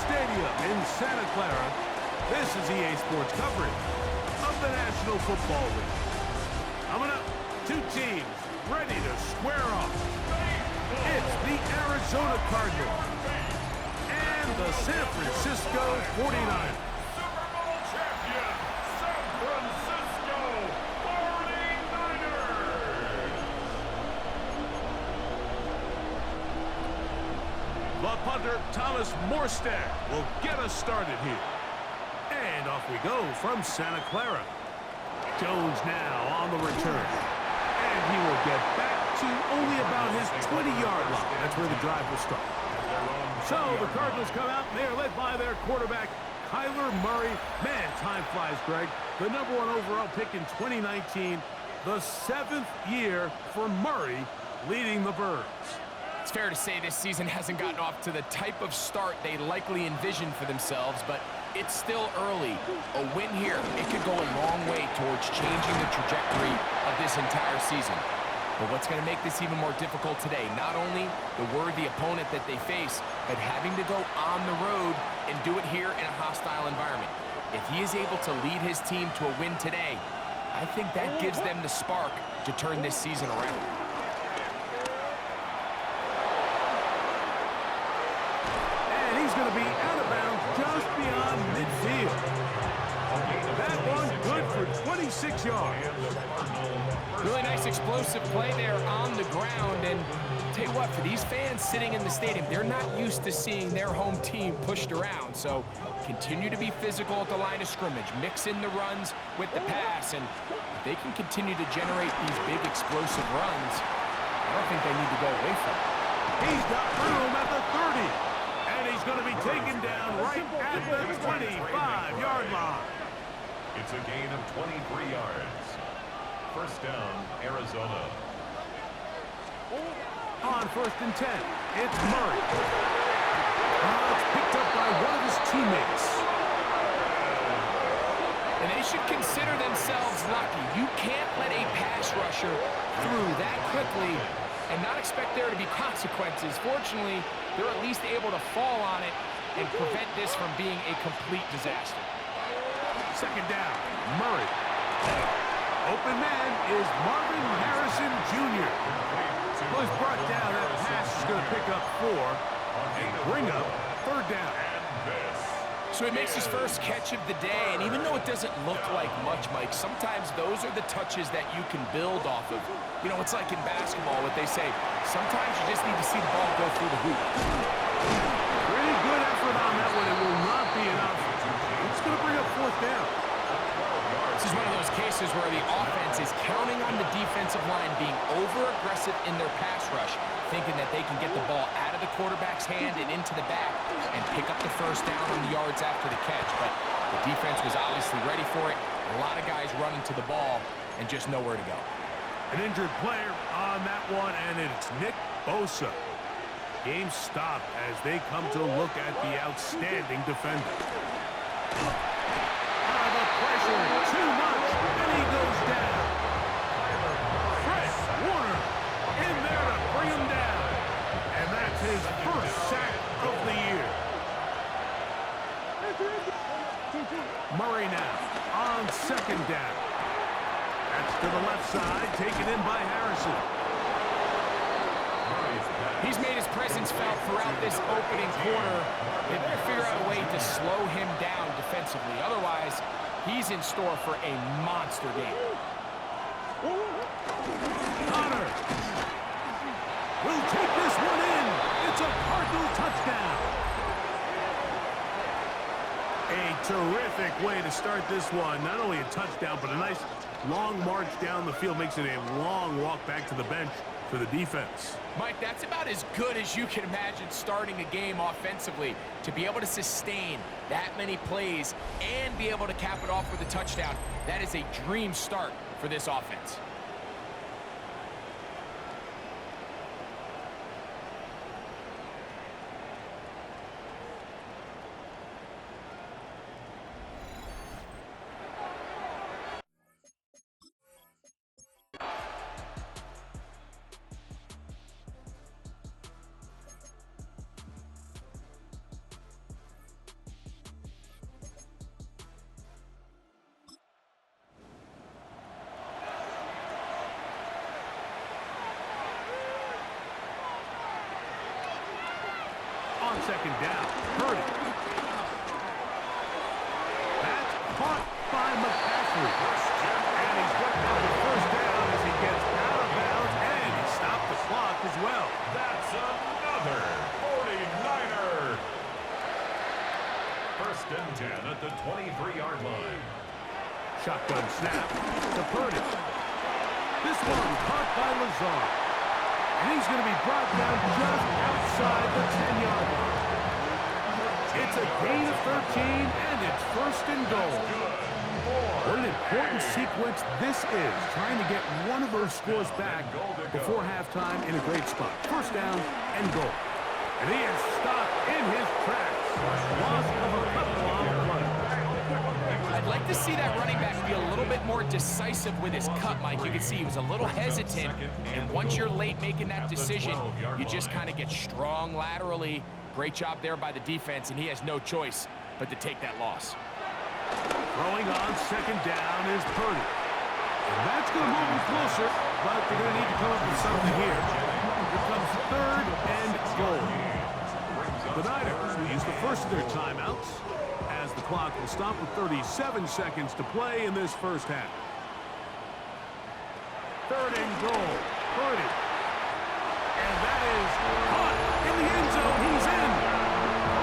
Stadium in Santa Clara, this is EA Sports coverage of the National Football League. Coming up, two teams ready to square off. It's the Arizona Cardinals and the San Francisco 49ers. Super Bowl champion, San Francisco 49ers. The punter, Thomas Morstead, will get us started here. And off we go from Santa Clara. Jones now on the return. And he will get back to only about his 20-yard line. That's where the drive will start. So the Cardinals come out, and they are led by their quarterback, Kyler Murray. Man, time flies, Greg. The #1 overall pick in 2019. The 7th year for Murray leading the Birds. It's fair to say this season hasn't gotten off to the type of start they likely envisioned for themselves, but it's still early. A win here, it could go a long way towards changing the trajectory of this entire season. But what's going to make this even more difficult today? Not only the worthy opponent that they face, but having to go on the road and do it here in a hostile environment. If he is able to lead his team to a win today, I think that gives them the spark to turn this season around. He's going to be out of bounds just beyond midfield. That one good for 26 yards. Really nice explosive play there on the ground. And tell you what, for these fans sitting in the stadium, they're not used to seeing their home team pushed around. So continue to be physical at the line of scrimmage. Mix in the runs with the pass. And if they can continue to generate these big explosive runs, I don't think they need to go away from it. He's got room at the 30. And he's going to be taken down right at the 25-yard line. It's a gain of 23 yards. First down, Arizona. On 1st and 10, it's Murray. It's picked up by one of his teammates. And they should consider themselves lucky. You can't let a pass rusher through that quickly and not expect there to be consequences. Fortunately, they're at least able to fall on it and prevent this from being a complete disaster. Second down, Murray. Open man is Marvin Harrison Jr. Well, he's brought down. That pass is going to pick up 4 and bring up 3rd down. So he makes his first catch of the day, and even though it doesn't look like much, Mike, sometimes those are the touches that you can build off of. You know, it's like in basketball, what they say, sometimes you just need to see the ball go through the hoop. Pretty good effort on that one. It will not be enough. It's going to bring up 4th down. This is one of those cases where the offense is counting on the defensive line being over-aggressive in their pass rush, thinking that they can get the ball out of the quarterback's hand and into the back and pick up the first down on the yards after the catch. But the defense was obviously ready for it. A lot of guys running to the ball and just nowhere to go. An injured player on that one, and it's Nick Bosa. Game stopped as they come to look at the outstanding defender. The pressure, too much, and he goes down. Fred Warner in there to bring him down. And that's his first sack of the year. Murray now on 2nd down. That's to the left side, taken in by Harrison. He's made his presence felt throughout this opening quarter. They better figure out a way to slow him down defensively. Otherwise, he's in store for a monster game. Connor will take this one in. It's a Cardinal touchdown. A terrific way to start this one. Not only a touchdown, but a nice long march down the field. Makes it a long walk back to the bench for the defense. Mike, that's about as good as you can imagine starting a game offensively. To be able to sustain that many plays and be able to cap it off with a touchdown, that is a dream start for this offense. on second down. Purdy. That's caught by McCaffrey. And he's got down the first down as he gets out of bounds, and he stopped the clock as well. That's another 49er. First and 10 at the 23-yard line. Shotgun snap to Purdy. This one caught by Lazard. And he's going to be brought down just outside the 10-yard line. It's a gain of 13, and it's first and goal. What an important sequence this is, trying to get one of those scores back before halftime in a great spot. First down and goal. And he is stopped in his tracks. Loss of a couple on the play. I'd like to see that running back be a little bit more decisive with his cut, Mike. You can see he was a little hesitant, and once you're late making that decision, you just kind of get strong laterally. Great job there by the defense, and he has no choice but to take that loss. Throwing on second down is Purdy. And that's going to move him closer, but they're going to need to come up with something here. Here comes third and goal. The Niners will use the first of their timeouts as the clock will stop with 37 seconds to play in this first half. Third and goal. Purdy. And that is caught in the end zone. He's in.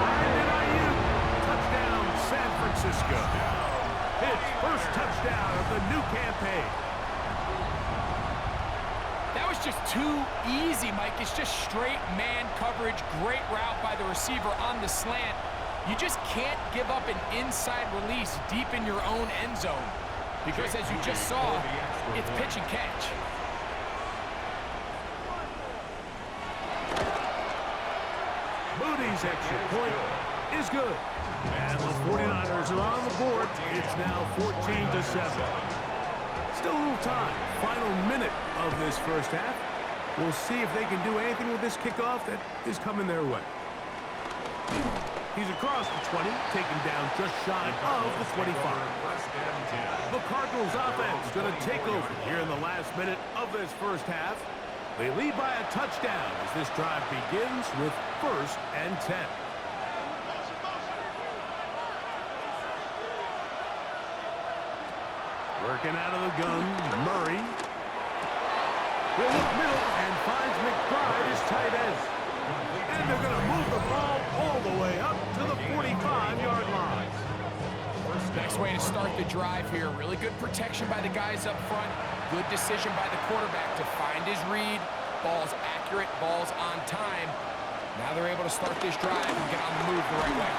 Brandon Ayuk. Touchdown, San Francisco. His first touchdown of the new campaign. That was just too easy, Mike. It's just straight man coverage. Great route by the receiver on the slant. You just can't give up an inside release deep in your own end zone because, as you just saw, it's pitch and catch. Moody's extra point is good. And the 49ers are on the board. It's now 14-7. Still a little time. Final minute of this first half. We'll see if they can do anything with this kickoff that is coming their way. He's across the 20, taken down just shy of the 25. The Cardinals offense going to take over here in the last minute of this first half. They lead by a touchdown as this drive begins with first and 10. Working out of the gun, Murray. Will look middle and finds McBride as tight end. And they're going to move the ball all the way up to the 45-yard line. Next way to start the drive here. Really good protection by the guys up front. Good decision by the quarterback to find his read. Ball's accurate, ball's on time. Now they're able to start this drive and get on the move the right way.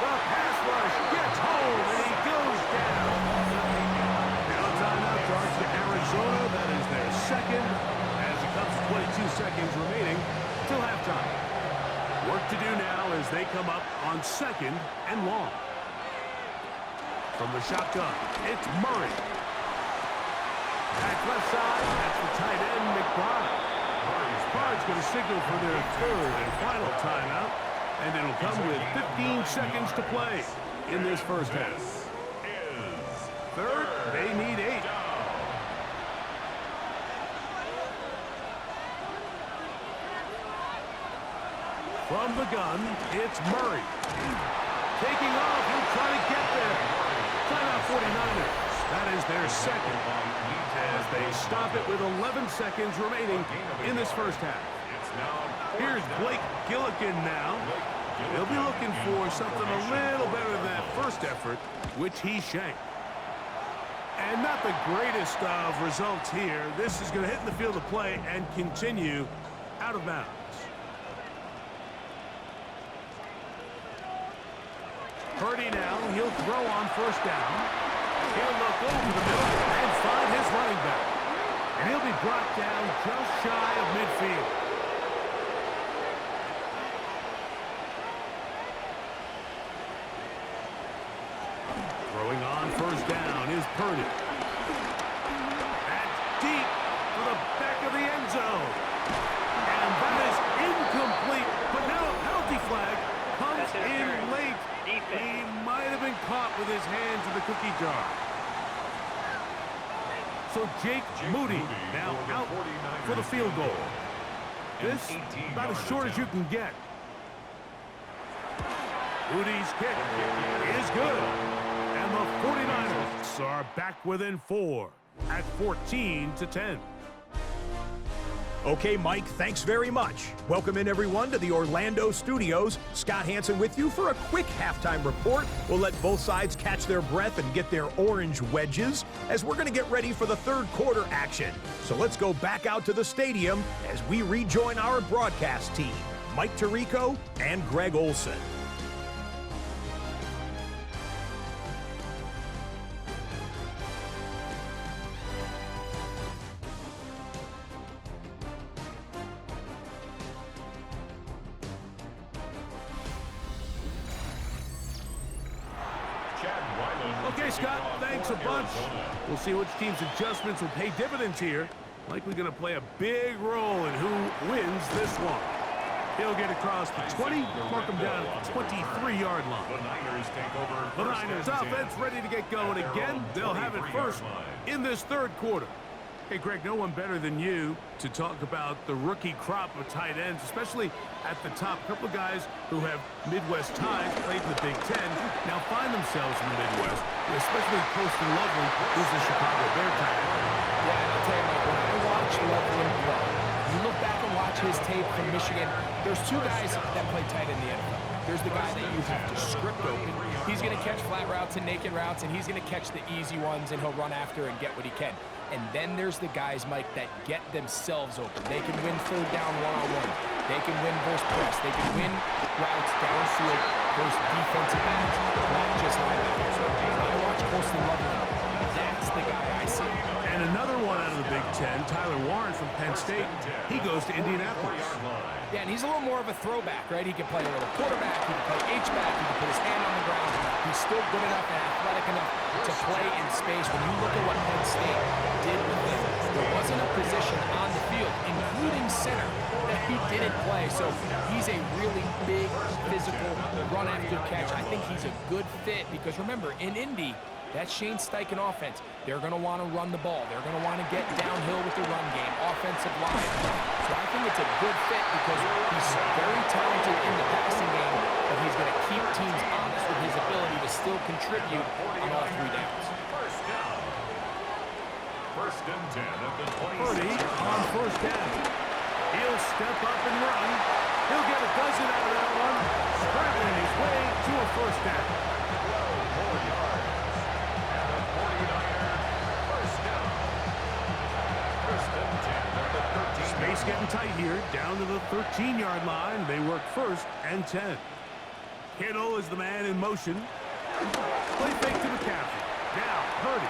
The pass rush gets home, and he goes down. Now timeout charge to Arizona. That is their second, as it comes to 22 seconds remaining till halftime. Work to do now as they come up on second and long. From the shotgun, it's Murray. Back left side, that's the tight end, McBride. Murray's going to signal for their third and final timeout, and it'll come with 15 seconds to play in this first half. Third, they need 8. From the gun, it's Murray. Taking off, he'll try to get there. Timeout 49ers. That is their second. As they stop it with 11 seconds remaining in this first half. Here's Blake Gillikin now. He'll be looking for something a little better than that first effort, which he shanked. And not the greatest of results here. This is going to hit in the field of play and continue out of bounds. Purdy now, he'll throw on first down. He'll look over the middle and find his running back. And he'll be brought down just shy of midfield. Throwing on first down is Purdy. That's deep for the back of the end zone. And that is incomplete. But now a penalty flag comes in late. He might have been caught with his hands in the cookie jar. So Jake Moody now out for the field goal. This about as short as you can get. Udy's kick is good. And the 49ers are back within 4 at 14-10. Okay, Mike, thanks very much. Welcome in, everyone, to the Orlando studios. Scott Hansen with you for a quick halftime report. We'll let both sides catch their breath and get their orange wedges as we're going to get ready for the third quarter action. So let's go back out to the stadium as we rejoin our broadcast team, Mike Tirico and Greg Olson. Okay, Scott, thanks a bunch. We'll see which team's adjustments will pay dividends here. Likely going to play a big role in who wins this one. He'll get across the 20, mark him down at the 23-yard line. The Niners offense ready to get going again. They'll have it first in this third quarter. Hey, Greg, no one better than you to talk about the rookie crop of tight ends, especially at the top. A couple of guys who have Midwest ties, played in the Big Ten, now find themselves in the Midwest, especially Poston Loveland, who's the Chicago Bear tight end. Yeah, I'll tell you, Mike, when I watch Loveland play, you look back and watch his tape from Michigan, there's two guys that play tight in the NFL. There's the guy that you have to script open. He's going to catch flat routes and naked routes, and he's going to catch the easy ones, and he'll run after and get what he can. And then there's the guys, Mike, that get themselves open. They can win third down one-on-one. They can win versus press. They can win routes downfield versus defensive backs, not just linebackers. When I watch Poston Loveland, that's the guy I see. And another one out of the Big Ten, Tyler Warren from Penn State. He goes to Indianapolis. Yeah, and he's a little more of a throwback, right? He can play a little quarterback, he can play H-back, he can put his hand on the ground. He's still good enough and athletic enough to play in space. When you look at what Penn State did with him, there wasn't a position on the field, including center, that he didn't play. So he's a really big, physical, run-after-catch. I think he's a good fit because, remember, in Indy, that Shane Steichen offense, they're going to want to run the ball. They're going to want to get downhill with the run game, offensive line. So I think it's a good fit because he's very talented in the passing game, but he's going to keep teams honest with his ability to still contribute on all three downs. First and 10 at the 20. Purdy on first down. He'll step up and run. He'll get a dozen out of that one, scrambling his way to a first down. 12 more yards. And the 49er first down. First and 10 at the 13. Space getting tight here, down to the 13-yard line. They work first and 10. Kittle is the man in motion. Play fake to McCaffrey. Now, Purdy.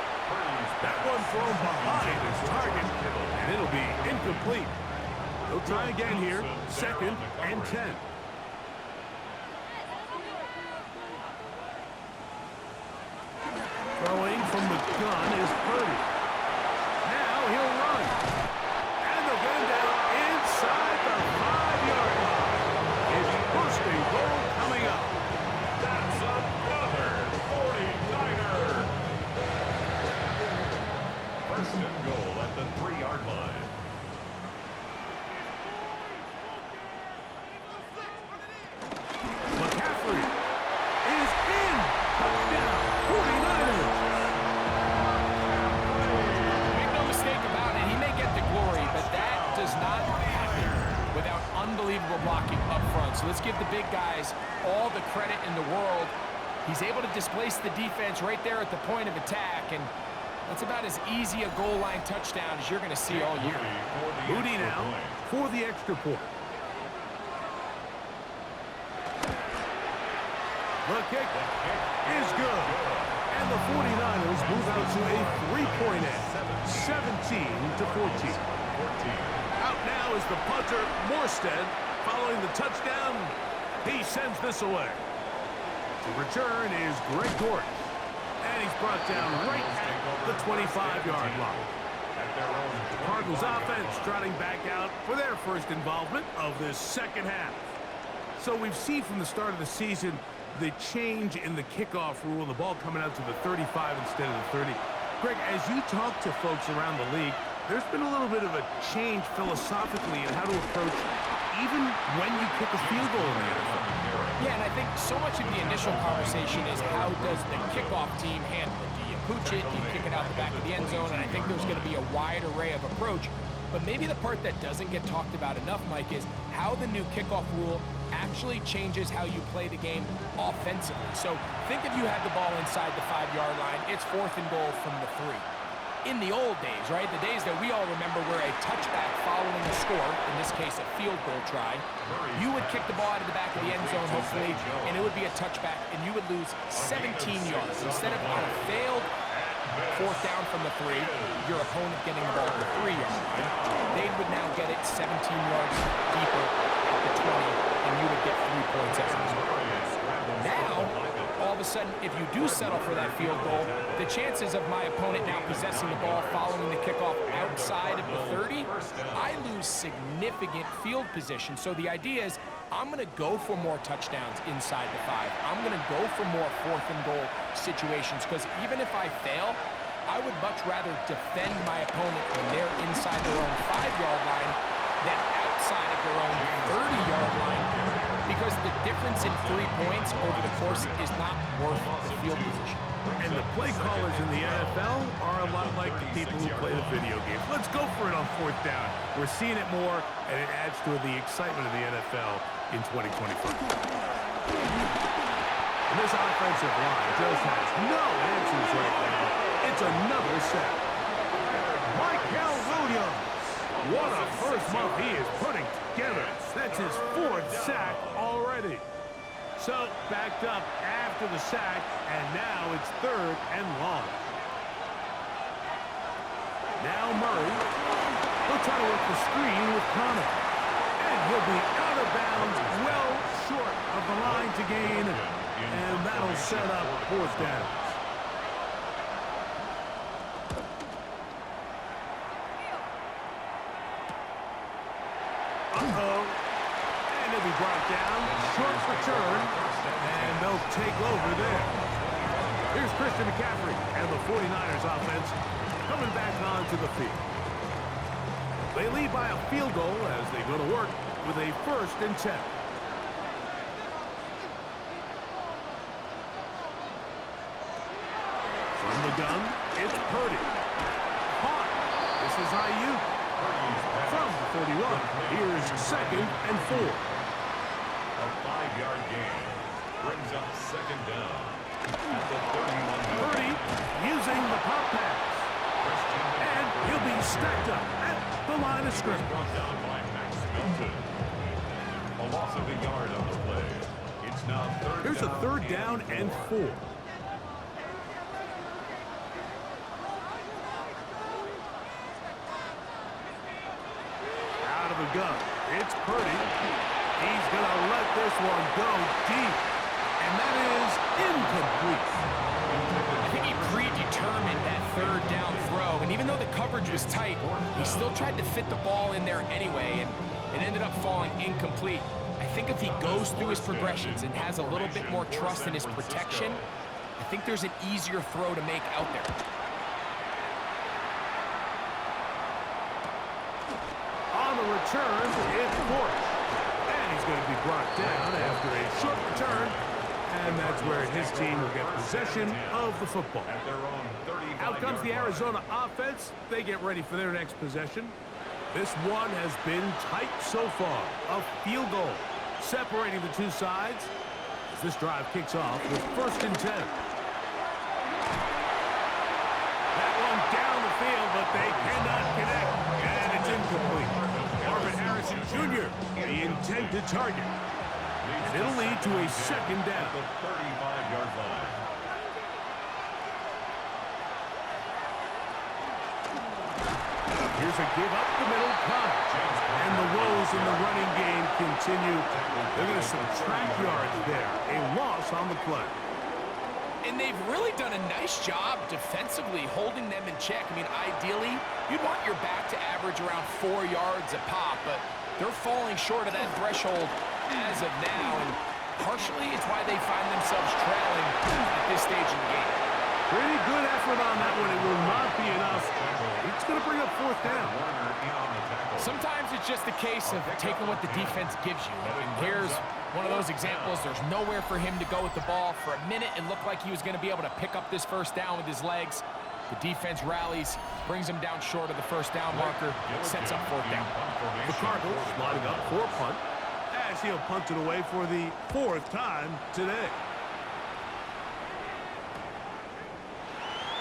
That one thrown behind his target, and it'll be incomplete. They'll try again here, second and 10. Throwing from the gun is Purdy. Now he'll run. And they'll get him down inside the 5-yard line. It's first and goal coming up. That's another 49er. First and goal at the 3-yard line. McCaffrey is in. Touchdown, 49ers. Make no mistake about it, he may get the glory, but that does not happen without unbelievable blocking up front. So let's give the big guys all the credit in the world. He's able to displace the defense right there at the point of attack, and that's about as easy a goal line touchdown as you're going to see all year. Udy now for the extra point. The kick is good. And the 49ers move out to a 3-point edge, 17-14. Out now is the punter, Morstead. Following the touchdown, he sends this away. To return is Greg Gordon. And he's brought down right at the 25-yard line. The Cardinals offense trotting back out for their first involvement of this second half. So we've seen from the start of the season the change in the kickoff rule, the ball coming out to the 35 instead of the 30. Greg, as you talk to folks around the league, there's been a little bit of a change philosophically in how to approach even when you kick a field goal in the NFL. Yeah, and I think so much of the initial conversation is how does the kickoff team handle it? Do you pooch it? Do you kick it out the back of the end zone? And I think there's going to be a wide array of approach. But maybe the part that doesn't get talked about enough, Mike, is how the new kickoff rule actually changes how you play the game offensively. So think if you had the ball inside the 5-yard line, it's 4th and goal from the 3. In the old days, right, the days that we all remember were a touchback following a score, in this case a field goal try, you would kick the ball out of the back of the end zone, hopefully, and it would be a touchback, and you would lose 17 yards. Instead of on a failed 4th down from the 3, your opponent getting the ball at the 3-yard line, they would now get it 17 yards deeper at the 20, and you would get 3 points as a result. Now, all of a sudden, if you do settle for that field goal, the chances of my opponent now possessing the ball following the kickoff outside of the 30, I lose significant field position. So the idea is I'm going to go for more touchdowns inside the 5. I'm going to go for more 4th and goal situations because even if I fail, I would much rather defend my opponent when they're inside their own 5-yard line than outside of their own 30-yard line, because the difference in 3 points over the course is not worth the field position. And the play callers in the NFL are a lot like the people who play the video games. Let's go for it on 4th down. We're seeing it more, and it adds to the excitement of the NFL in 2024. And this offensive line just has no answers right now. It's another sack. Michael Williams. What a first month he is putting together. That's his 4th sack already. So, backed up after the sack, and now it's 3rd and long. Now Murray. He'll try to work the screen with Connor. And he'll be out of bounds, well short of the line to gain. And that'll set up 4th down. Uh-oh. And he'll be brought down. Short return. And they'll take over there. Here's Christian McCaffrey and the 49ers offense coming back onto the field. They lead by a field goal as they go to work with a 1st and 10. From the gun, it's Purdy. Caught. This is Ayuk. From the 41, here's 2nd and 4. A 5-yard gain brings up 2nd down at the 31. Purdy using the pop pass. And he'll be stacked up at the line of scrimmage. Brought down by Max Milton. A loss of a yard on the play. It's now 3rd Here's a 3rd down and 4. Out of the gun, it's Purdy. He's going to let this one go deep. And that is incomplete. I think he predetermined that 3rd down throw, and even though the coverage was tight, he still tried to fit the ball in there anyway, and it ended up falling incomplete. I think if he goes through his progressions and has a little bit more trust in his protection, I think there's an easier throw to make out there. On the return, it's Borch. And he's going to be brought down after a short return. And that's where his team will get possession of the football. Out comes the Arizona offense. They get ready for their next possession. This one has been tight so far. A field goal separating the two sides as this drive kicks off with 1st and 10. That one down the field, but they cannot connect. And it's incomplete. Marvin Harrison Jr., the intended target. And it'll lead to a 2nd down. The 35-yard line. Here's a give up the middle cut. And the woes in the running game continue. They're going to subtract yards there. A loss on the play. And they've really done a nice job defensively holding them in check. I mean, ideally, you'd want your back to average around 4 yards a pop, but they're falling short of that threshold as of now, and partially it's why they find themselves trailing at this stage in the game. Pretty good effort on that one. It will not be enough. It's going to bring up fourth down. Sometimes it's just a case of taking what the defense gives you. And here's one of those examples. There's nowhere for him to go with the ball. For a minute, it looked like he was going to be able to pick up this first down with his legs. The defense rallies, brings him down short of the first down marker, sets up fourth down. The Cardinals lining up for a punt, as he'll punt it away for the fourth time today.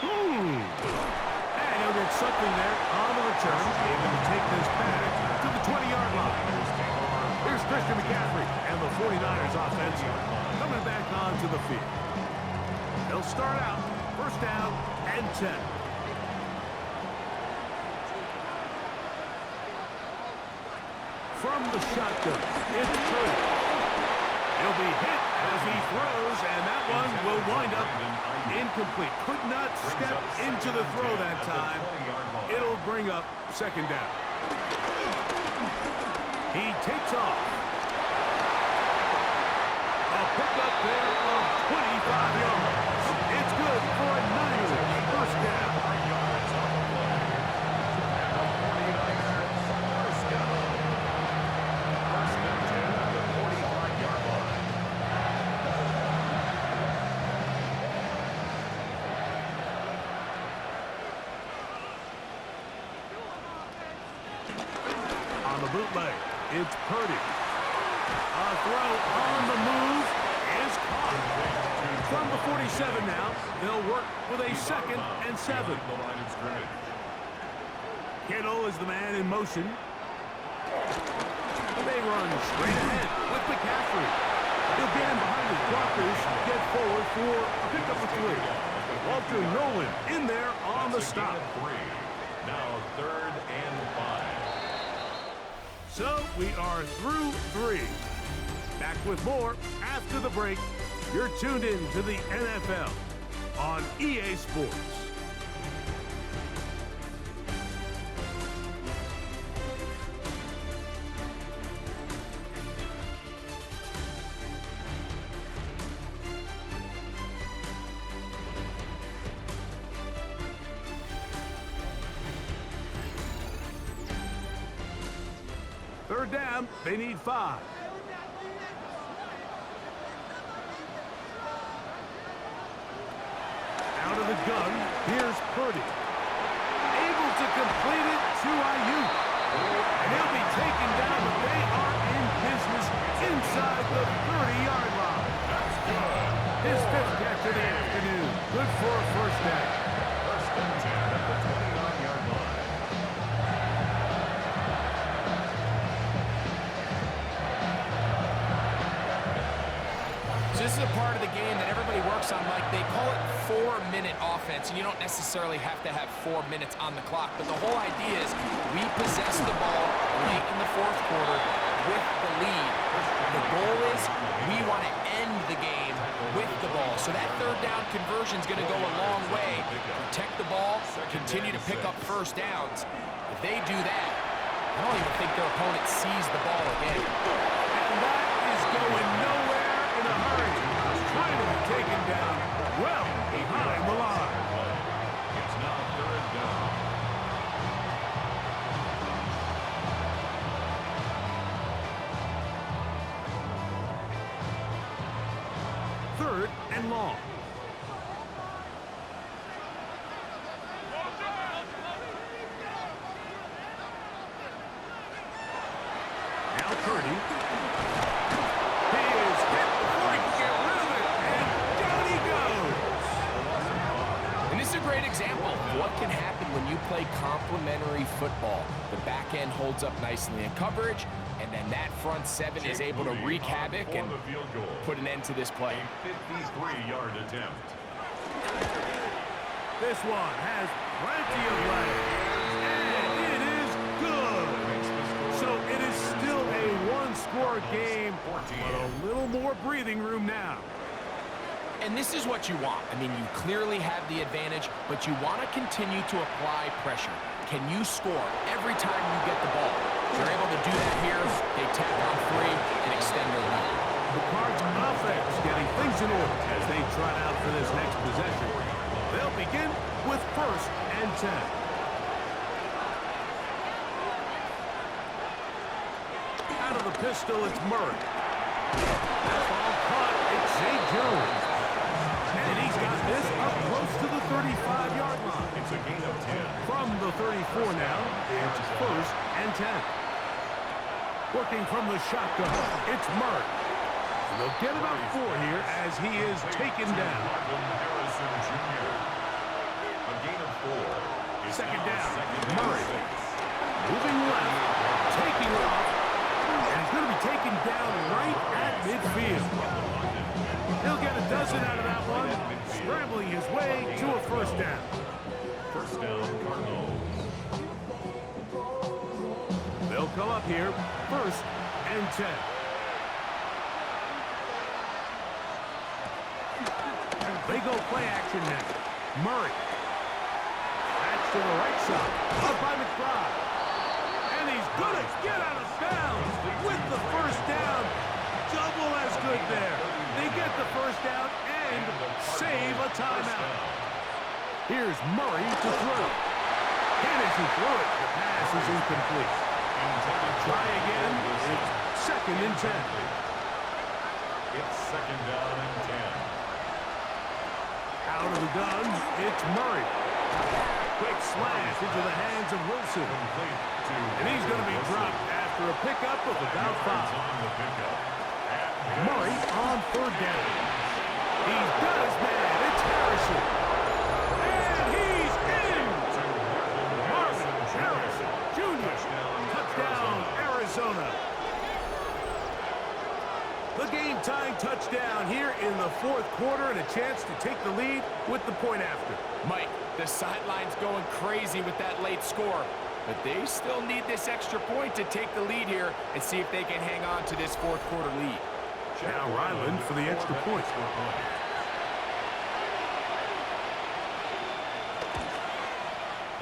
And he'll get something there on the return, able to take this back to the 20-yard line. Here's Christian McCaffrey and the 49ers offense coming back onto the field. They'll start out first down and 10. From the shotgun, it's Purdy. He'll be hit as he throws, and that one will wind up incomplete. Could not step into the throw that time. It'll bring up second down. He takes off. A pickup there of 25 yards. It's good for a Niners first down. On the bootleg, it's Purdy. A throw on the move is caught. From the 47 now, they'll work with a second and 7. Kittle is the man in motion. They run straight ahead with McCaffrey. He'll get in behind his blockers, get forward for a pickup of 3. Walter Nolan in there on the stop. Now 3rd and 5. So we are through 3. Back with more after the break. You're tuned in to the NFL on EA Sports. Third down, they need 5. Out of the gun, here's Purdy. Able to complete it to Ayuk. And he'll be taken down, but they are in business inside the 30-yard line. That's good. His 5th catch of the afternoon. Good for a first down. First and 10 at the 29-yard line. So this is a part of the game that everybody works on, like they call it 4-minute offense, and you don't necessarily have to have 4 minutes on the clock, but the whole idea is we possess the ball late in the 4th quarter with the lead. The goal is we want to end the game with the ball, so that 3rd down conversion is going to go a long way. Protect the ball, continue to pick up first downs. If they do that, I don't even think their opponent sees the ball again. And that is going nowhere in a hurry. Trying to be taken down well behind the line. It's now 3rd down. Third and long. Now Purdy. He is hit before he can get rid of it, and down he goes. And this is a great example of what can happen when you play complementary football. The back end holds up nicely in coverage, and then that front 7 is able to wreak havoc and put an end to this play. A 53-yard attempt. This one has plenty of legs, and it is good. So it is still a one-score game, but a little more breathing room now. And this is what you want. I mean, you clearly have the advantage, but you want to continue to apply pressure. Can you score every time you get the ball? They're able to do that here. They tack on 3 and extend their lead. The Cards offense getting things in order as they trot out for this next possession. They'll begin with first and 10. pistol, it's Murray. That ball caught. It's Zay Jones. And he's got this up close to the 35-yard line. It's a gain of 10. From the 34 now, it's 1st and 10. Working from the shotgun, it's Murray. And they'll get about 4 here as he is taken down. Harrison Jr. A gain of 4. Second down, Murray. Moving left, taking off, and he's going to be taken down right at midfield. He'll get a dozen out of that one, scrambling his way to a 1st down. 1st down, Cardinals. They'll come up here, 1st and 10. They go play action now. Murray. That's to the right side. Up by McBride. And he's going to get out of bounds with the 1st down. Double as good there. They get the 1st down and save a timeout. Here's Murray to throw. And as he threw it, the pass is incomplete. Try again. It's 2nd and 10. It's 2nd down and 10. Out of the gun, it's Murray. Quick slash into the hands of Wilson. And he's going to be dropped after a pickup of about 5. Murray on 3rd down. He's got his man. It's Harrison. And he's in. Marvin Harrison Jr. Touchdown, Arizona. The game-tying touchdown here in the 4th quarter and a chance to take the lead with the point after. Mike, the sideline's going crazy with that late score, but they still need this extra point to take the lead here and see if they can hang on to this 4th quarter lead. Now Ryland for the extra point.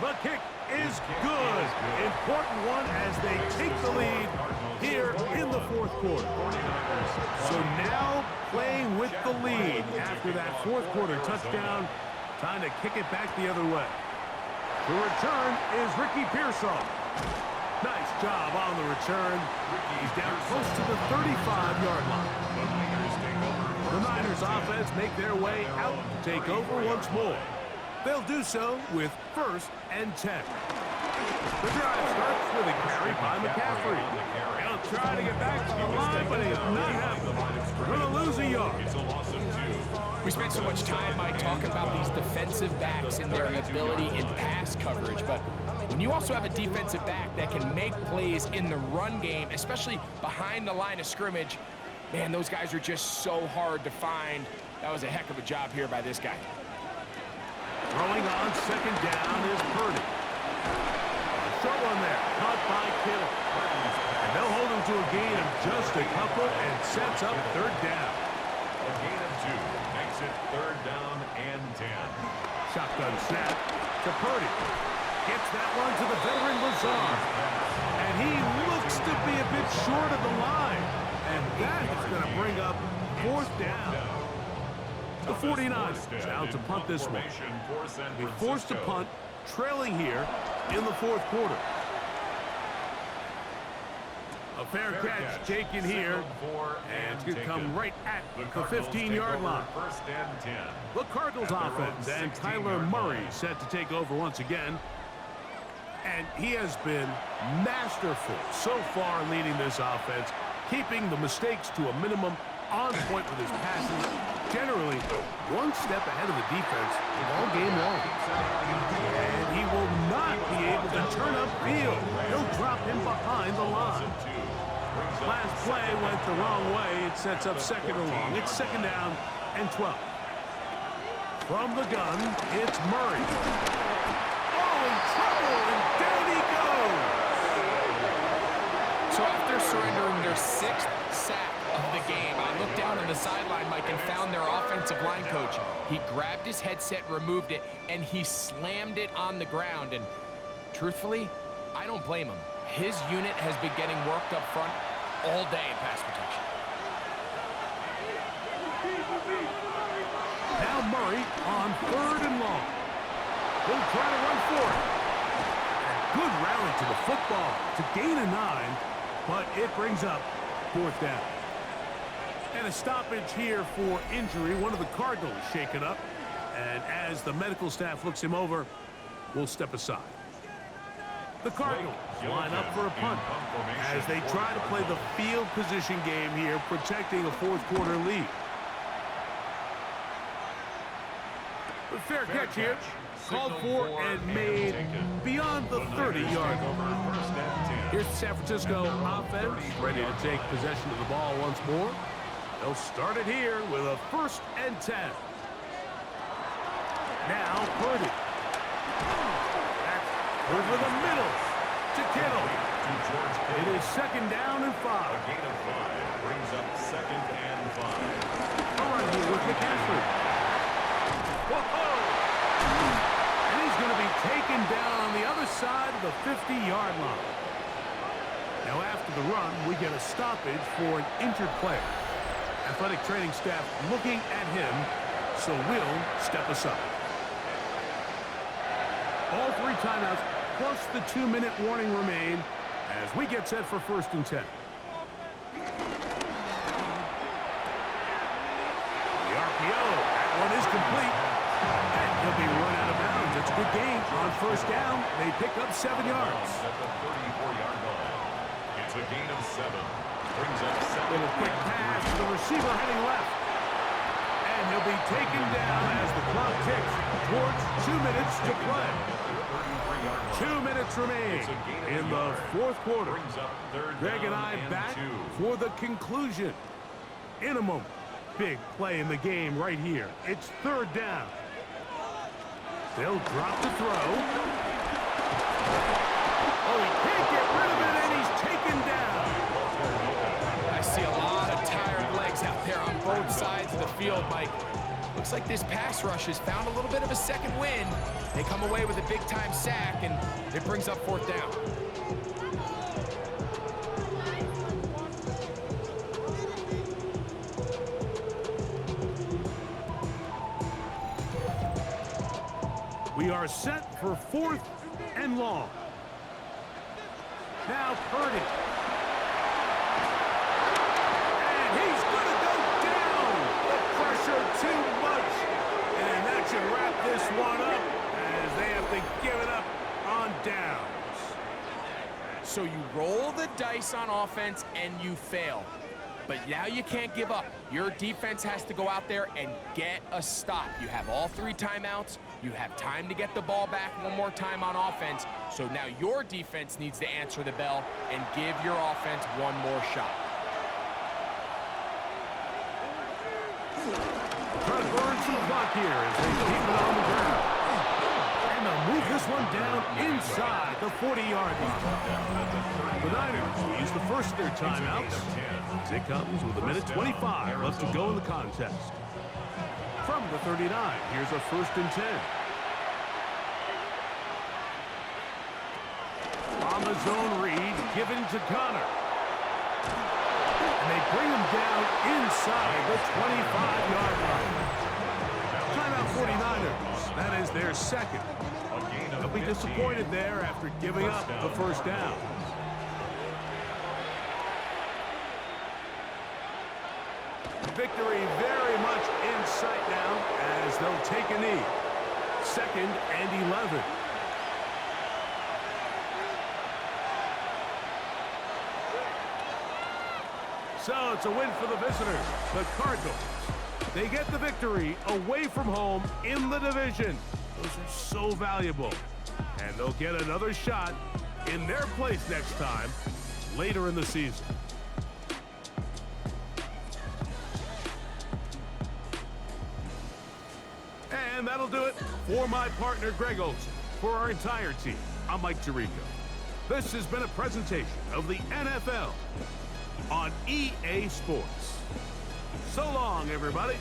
The kick is good. Important one as they take the lead here in the 4th quarter. So now playing with the lead after that 4th quarter touchdown, time to kick it back the other way. The return is Ricky Pearsall. Nice job on the return. He's down close to the 35-yard line. The Niners offense make their way out to take over once more. They'll do so with 1st and 10. The drive starts with a carry by McCaffrey. He'll try to get back to the line, but he's not happening. Going to lose a yard. We spent so much time, Mike, talking about these defensive backs and their ability in pass coverage, but when you also have a defensive back that can make plays in the run game, especially behind the line of scrimmage, man, those guys are just so hard to find. That was a heck of a job here by this guy. Throwing on 2nd down is Purdy. Short one there, caught by Kittle. And they'll hold him to a gain of just a couple and sets up 3rd down. A gain of 2 makes it 3rd down and 10. Shotgun snap to Purdy. Gets that one to the veteran Lazard. And he looks to be a bit short of the line. And that is going to bring up 4th down. The 49ers out to punt this one. Be forced to punt, trailing here in the 4th quarter. A fair catch taken here, and it's going to come right at the 15-yard line. 1st and 10. The Cardinals offense and Kyler Murray set to take over once again. And he has been masterful so far leading this offense, keeping the mistakes to a minimum, on point with his passes, generally one step ahead of the defense all game long. And he will not be able to turn upfield. He'll drop him behind the line. Last play went the wrong way. It sets up 2nd and long. It's 2nd down and 12. From the gun, it's Murray. Oh, in trouble, and down he goes. So after surrendering their 6th sack of the game, I looked down on the sideline, Mike, and found their offensive line coach. He grabbed his headset, removed it, and he slammed it on the ground. And truthfully, I don't blame him. His unit has been getting worked up front all day in pass protection. Now Murray on 3rd and long. He'll try to run for it. Good rally to the football to gain a 9, but it brings up 4th down. And a stoppage here for injury. One of the Cardinals shaken up. And as the medical staff looks him over, we'll step aside. The Cardinals line up for a punt as they try to play the field position game here, protecting a 4th quarter lead. The fair catch here, called for and made beyond the 30-yard line. Here's the San Francisco offense, ready to take possession of the ball once more. They'll start it here with a 1st and 10. Now Purdy. That's over the middle to Kittle. It is 2nd down and 5. A gain of 5 brings up 2nd and 5. All right, here with McCaffrey. Whoa! And he's going to be taken down on the other side of the 50-yard line. Now after the run, we get a stoppage for an injured player. Athletic training staff looking at him, so we'll step aside. All 3 timeouts plus the 2-minute warning remain as we get set for 1st and 10. The RPO, that one is complete. And he'll be run out of bounds. It's a good game on 1st down. They pick up 7 yards. At the 34-yard line. It's a gain of 7. Brings up 7. Little quick pass to the receiver heading left. And he'll be taken down as the clock ticks towards 2 minutes to play. 2 minutes remain in the 4th quarter. Greg and I back for the conclusion in a moment. Big play in the game right here. It's 3rd down. They'll drop the throw. Oh, he can't get rid of it, and he's taken down. I see a lot of tired legs out there on both sides of the field, Mike. Looks like this pass rush has found a little bit of a second wind. They come away with a big-time sack, and it brings up 4th down. We are set for 4th and long. Now Purdy. And he's going to go down. The pressure too much. And that should wrap this one up as they have to give it up on downs. So you roll the dice on offense and you fail. But now you can't give up. Your defense has to go out there and get a stop. You have all 3 timeouts. You have time to get the ball back one more time on offense. So now your defense needs to answer the bell and give your offense one more shot. Trying to burn some clock here as they keep it on the ground. And they'll move this one down inside the 40-yard line. The Niners use the first of their timeouts. It comes with 1:25 left to go in the contest. From the 39, here's a 1st and 10. On the zone read, given to Connor. And they bring him down inside the 25-yard line. Timeout 49ers. That is their 2nd. They'll be disappointed there after giving up the 1st down. Victory very much in sight now as they'll take a knee. 2nd and 11. So it's a win for the visitors, the Cardinals. They get the victory away from home in the division. Those are so valuable. And they'll get another shot in their place next time later in the season. And that'll do it for my partner, Greg Olson. For our entire team, I'm Mike Tirico. This has been a presentation of the NFL on EA Sports. So long, everybody.